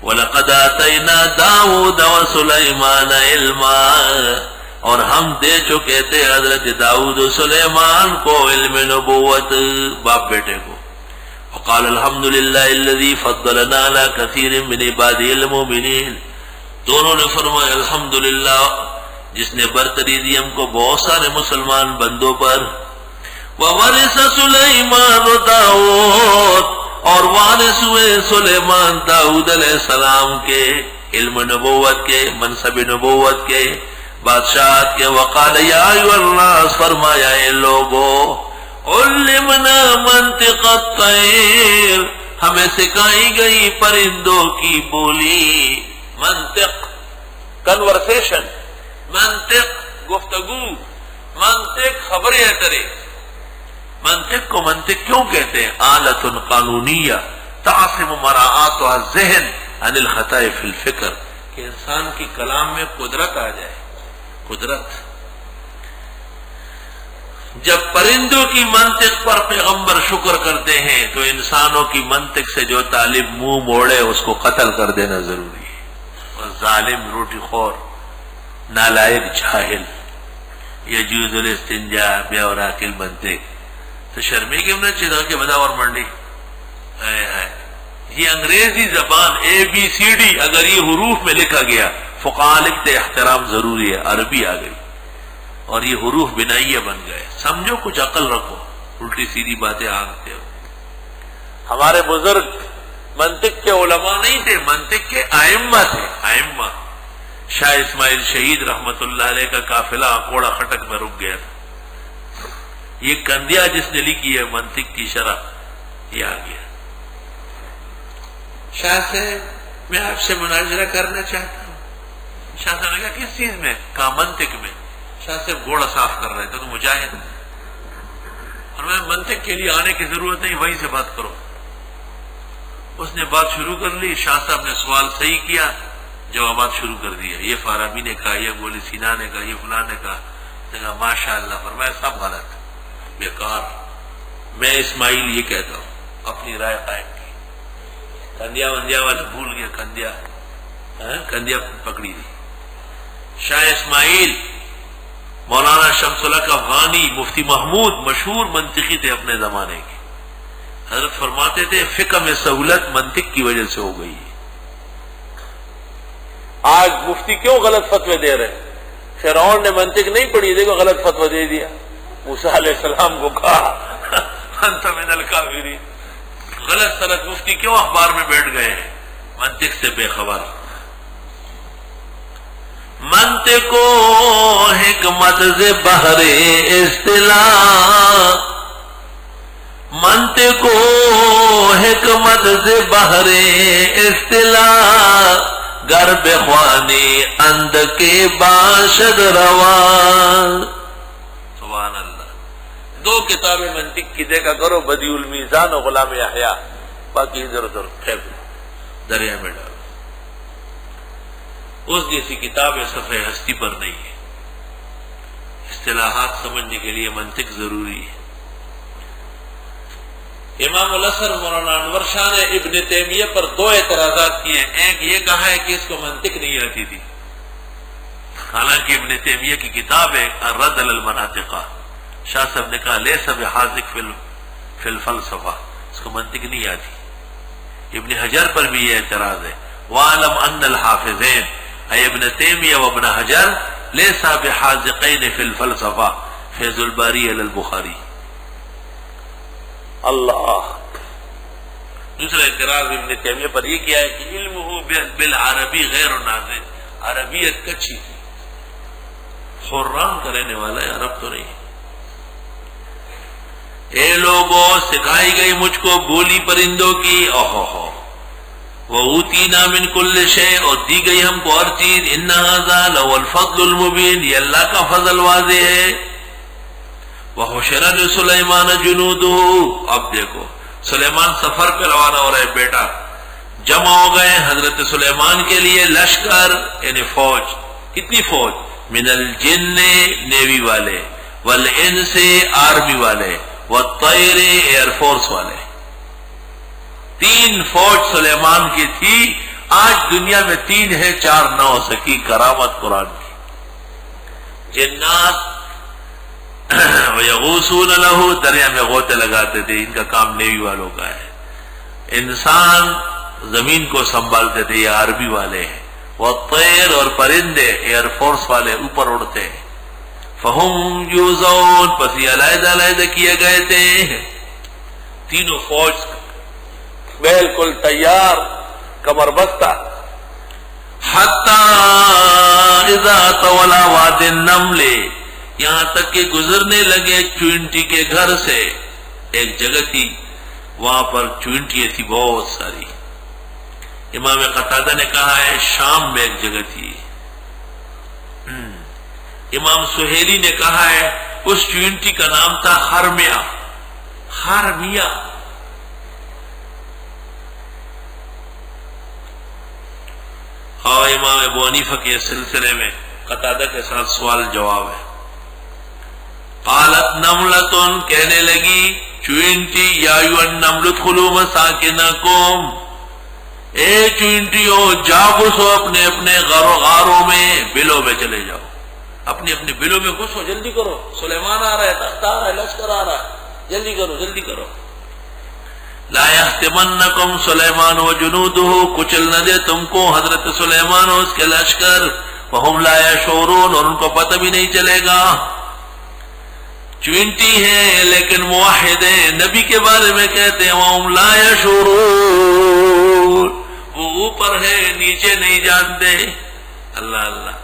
وَلَقَدْ آتَيْنَا دَاوُودَ وَسُلَيْمَانَ عِلْمًا، اور ہم دے چکے تھے حضرت داؤد و سلیمان کو علم نبوت، باپ بیٹے کو۔ وقال الحمد للہ الذی فضلنا علی کثیر من عبادہ المؤمنین، دونوں نے فرمایا الحمدللہ جس نے برتری دی ہم کو بہت سارے مسلمان بندوں پر۔ وورث سلیمان داؤد، اور وارث ہوئے سلیمان داؤد علیہ السلام کے علم نبوت کے، منصب نبوت کے، بادشاہت کے۔ وقال یا ایھا الناس، فرمایا اے لوگو، علمنا منطق الطیر، ہمیں سکھائی گئی پرندوں کی بولی۔ منطق کنورسیشن، منطق گفتگو، منطق خبریں اترے۔ منطق کو منطق کیوں کہتے ہیں؟ آلۃ قانونیہ تعصم مراعاتها الذہن عن الخطأ فی الفکر، کہ انسان کی کلام میں قدرت آ جائے۔ قدرت جب پرندوں کی منطق پر پیغمبر شکر کرتے ہیں تو انسانوں کی منطق سے جو طالب منہ موڑے اس کو قتل کر دینا ضروری ہے۔ اور ظالم، روٹی خور، نالائق، جاہل، یجوز الاستنجاء بأوراق المنطق، تو شرمی کے ہمیں چیزوں کے بدا اور منڈی یہ انگریزی زبان ABCD اگر یہ حروف میں لکھا گیا فقہاء لکھتے احترام ضروری ہے، عربی آ گئی اور یہ حروف بنائیے بن گئے۔ سمجھو، کچھ عقل رکھو، الٹی سیدھی باتیں آنکھتے ہو۔ ہمارے بزرگ منطق کے علماء نہیں تھے، منطق کے ائمہ تھے، ائمہ۔ شاہ اسماعیل شہید رحمت اللہ علیہ کا قافلہ کوڑا خٹک میں رک گیا تھا۔ یہ کندیا جس نے لکھی ہے منطق کی شرح، یہ آ گیا۔ شاہ سے میں آپ سے مناظرہ کرنا چاہتا ہوں۔ شاہ صاحب نے کہا کس چیز میں؟ کہا منطق میں۔ شاہ صاحب گھوڑا صاف کر رہے تھے تو مجاہد، اور میں منطق کے لیے آنے کی ضرورت نہیں، وہیں سے بات کرو۔ اس نے بات شروع کر لی، شاہ صاحب نے سوال صحیح کیا، جوابات شروع کر دیا۔ یہ فارابی نے کہا، یہ ابو علی سینا نے کہا، یہ فلاں نے کہا۔ ماشاء اللہ، فرمایا سب غلط، بیکار۔ میں اسماعیل یہ کہتا ہوں، اپنی رائے قائم کی۔ کندیا وندیا والا بھول گیا، کندیا پکڑی دی۔ شاہ اسماعیل مولانا شمس الحق افغانی، مفتی محمود، مشہور منطقی تھے اپنے زمانے کے۔ حضرت فرماتے تھے فقہ میں سہولت منطق کی وجہ سے ہو گئی ہے۔ آج مفتی کیوں غلط فتوے دے رہے ہیں؟ فرعون نے منطق نہیں پڑھی، دیکھو غلط فتویٰ دے دیا۔ موسیٰ علیہ السلام کو کہا انت من الکافرین۔ غلط سلط مفتی کیوں اخبار میں بیٹھ گئے ہیں؟ منطق سے بے خبر۔ منطق و حکمت سے بہر اصطلاح، منطق و حکمت سے بہر اصطلاح، گرب خوانی اند کے باشد روان۔ سبحان اللہ۔ دو کتابیں منطق کی دیکھا کرو، بدیع المیزان و غلام احیاء، باقی ادھر ادھر پھینک دو، دریا میں ڈالو۔ اس جیسی کتاب صفحہ ہستی پر نہیں ہے۔ اصطلاحات سمجھنے کے لیے منطق ضروری ہے۔ امام الازہر مولانا انور شاہ نے ابن تیمیہ پر دو اعتراضات کیے ہیں۔ ایک یہ کہا ہے کہ اس کو منطق نہیں آتی تھی، حالانکہ ابن تیمیہ کی کتاب ہے الرد علی المناطق۔ شاہ صاحب نے کہا لیس بحاذق فی الفلسفہ، اس کو منطق نہیں آتی۔ ابن حجر پر بھی یہ اعتراض ہے، وَعَلَمْ أَنَّ الْحَافِظَيْنِ اے ابن تیمیہ و ابن حجر لیسا بحاذقین فی الفلسفہ، فیض الباری علی البخاری۔ اللہ۔ دوسرا اعتراض ابن تیمیہ پر یہ کیا ہے کہ علمہ بالعربی غیر نازل، عربیت کچھی تھی، خرام کرنے والا ہے، عرب تو نہیں۔ اے لوگوں، سکھائی گئی مجھ کو بولی پرندوں کی، اوہو، وَأُوتِينَا مِن كُلِّ شَيْءٍ، اور دی گئی ہم کو ہر چیز، إِنَّ هَذَا لَهُوَ الْفَضْلُ الْمُبِينُ، یہ اللہ کا فضل واضح ہے۔ وَحُشِرَ لِسُلَيْمَانَ جُنُودُهُ، اب دیکھو سلیمان سفر پہ روانہ ہو رہے، بیٹا جمع ہو گئے حضرت سلیمان کے لیے لشکر، یعنی فوج۔ کتنی فوج؟ من الجن، نیوی والے، والانس، آرمی والے، والطیر، ایئر فورس والے۔ تین فوج سلیمان کی تھی، آج دنیا میں 3 ہے 4 نہ ہو سکی کرامت قرآن کی. جنات وَيَغُوثُونَ لَهُ دریا میں غوطے لگاتے تھے، ان کا کام نیوی والوں کا ہے. انسان زمین کو سنبھالتے تھے، یہ عربی والے ہیں. وَالطَّيْرُ اور پرندے ایئر فورس والے اوپر اڑتے ہیں. فَهُمْ يُوزَعُونَ پس یہ علیحدہ علیحدہ کیے گئے تھے. تینوں فوج بالکل تیار، کمر بستہ. حَتَّى إِذَا طَوَلَا وَادِ النَّمْلِ یہاں تک کہ گزرنے لگے چونٹی کے گھر سے. ایک جگہ تھی، وہاں پر چونٹیاں تھی بہت ساری. امام قتادہ نے کہا ہے شام میں ایک جگہ تھی. امام سہیلی نے کہا ہے اس چونٹی کا نام تھا خرمیہ. خرمیہ اور امام ابو حنیفہ کے سلسلے میں قتادہ کے ساتھ سوال جواب ہے. قالت نملتن کہنے لگی چونٹی یا ایھا النمل ادخلوا مساکنکم اے چونٹیوں جا گھسو اپنے اپنے غاروں میں، بلوں میں چلے جاؤ، اپنے اپنے بلوں میں گھسو، جلدی کرو، سلیمان آ رہا ہے، تخت آ رہا ہے، لشکر آ رہا ہے، جلدی کرو جلدی کرو. لا يحتمنکم سلیمان و جنودہ کچل نہ دے تم کو حضرت سلیمان اور اس کے لشکر. وہم لا یشعرون اور ان کو پتہ بھی نہیں چلے گا. چونٹی ہیں لیکن موحد ہیں، نبی کے بارے میں کہتے ہیں وہم لا یشعرون، وہ اوپر ہے نیچے نہیں جانتے. اللہ اللہ،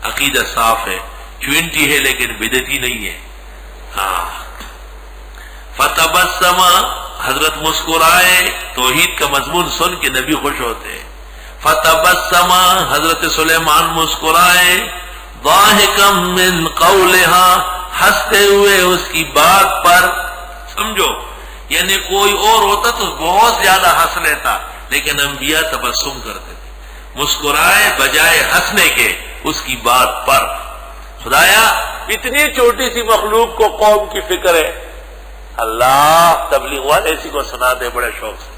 عقیدہ صاف ہے. چونٹی ہے لیکن بدعتی نہیں ہے. ہاں. فتبسم حضرت مسکرائے، توحید کا مضمون سن کے نبی خوش ہوتے ہیں. فتبسم حضرت سلیمان مسکرائے، ضاحکا من قولها ہنستے ہوئے اس کی بات پر. سمجھو، یعنی کوئی اور ہوتا تو بہت زیادہ ہنس لیتا، لیکن انبیاء تبسم کرتے تھے، مسکرائے بجائے ہنسنے کے اس کی بات پر. خدایا اتنی چھوٹی سی مخلوق کو قوم کی فکر ہے. اللہ تبلیغ والے اسی کو سنا دے بڑے شوق سے.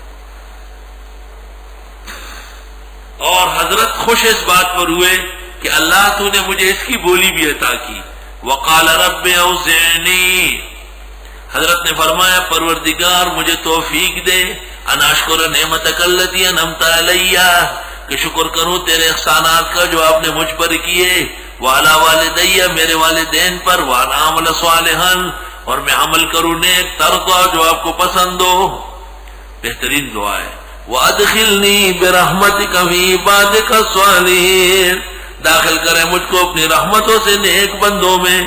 اور حضرت خوش اس بات پر ہوئے کہ اللہ تو نے مجھے اس کی بولی بھی عطا کی. وقال رب اوزعنی، حضرت نے فرمایا پروردگار مجھے توفیق دے ان اشکر نعمتک التی انعمت علی، کہ شکر کروں تیرے احسانات کا جو آپ نے مجھ پر کیے. وعلی والدی میرے والدین پر. وان اعمل صالحا اور میں عمل کروں نیک ترضا جو آپ کو پسند ہو. بہترین دعا ہے. وادخلنی برحمتک فی عبادک الصالحین، داخل کرے مجھ کو اپنی رحمتوں سے نیک بندوں میں.